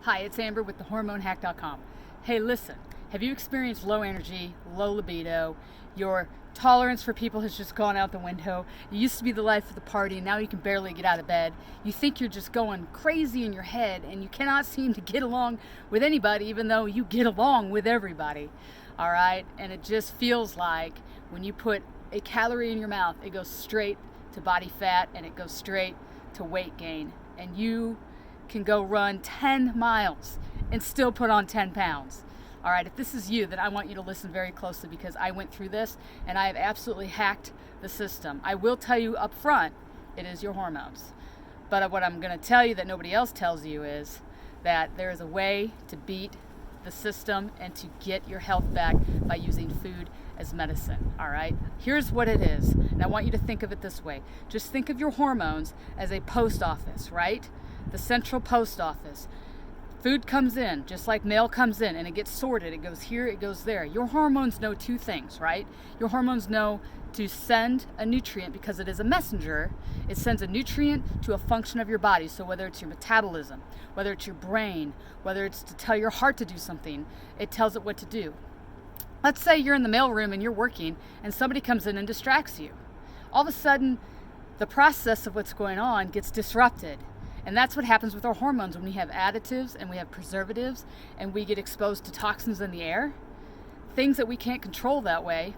Hi, it's Amber with thehormonehack.com. Hey, listen, have you experienced low energy, low libido? Your tolerance for people has just gone out the window. You used to be the life of the party, and now you can barely get out of bed. You think you're just going crazy in your head, and you cannot seem to get along with anybody, even though you get along with everybody. All right? And it just feels like when you put a calorie in your mouth, it goes straight to body fat, and it goes straight to weight gain. And you can go run 10 miles and still put on 10 pounds. All right, if this is you, then I want you to listen very closely because I went through this and I have absolutely hacked the system. I will tell you up front, it is your hormones. But what I'm going to tell you that nobody else tells you is that there is a way to beat the system and to get your health back by using food as medicine. All right, here's what it is, and I want you to think of it this way. Just think of your hormones as a post office, right? The central post office. Food comes in just like mail comes in, and it gets sorted. It goes here, it goes there. Your hormones know two things, right? Your hormones know to send a nutrient because it is a messenger. It sends a nutrient to a function of your body. So whether it's your metabolism, whether it's your brain, whether it's to tell your heart to do something, it tells it what to do. Let's say you're in the mailroom and you're working and somebody comes in and distracts you. All of a sudden, the process of what's going on gets disrupted. And that's what happens with our hormones when we have additives and we have preservatives and we get exposed to toxins in the air. Things that we can't control that way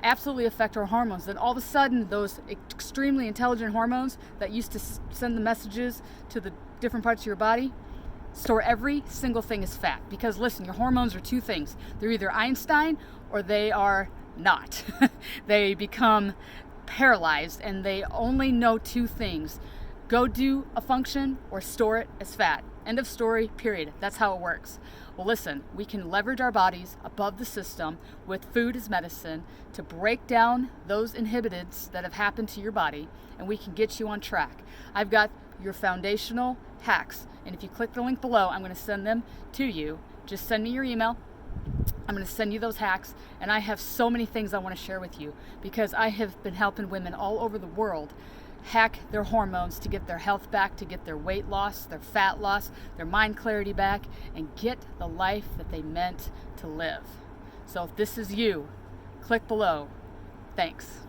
absolutely affect our hormones. Then all of a sudden, those extremely intelligent hormones that used to send the messages to the different parts of your body store every single thing as fat. Because listen, your hormones are two things. They're either Einstein or they are not. They become paralyzed and they only know two things. Go do a function or store it as fat. End of story, period. That's how it works. Well, listen, we can leverage our bodies above the system with food as medicine to break down those inhibitors that have happened to your body, and we can get you on track. I've got your foundational hacks, and if you click the link below, I'm going to send them to you. Just send me your email. I'm going to send you those hacks, and I have so many things I want to share with you because I have been helping women all over the world hack their hormones to get their health back, to get their weight loss, their fat loss, their mind clarity back, and get the life that they meant to live. So if this is you, click below. Thanks.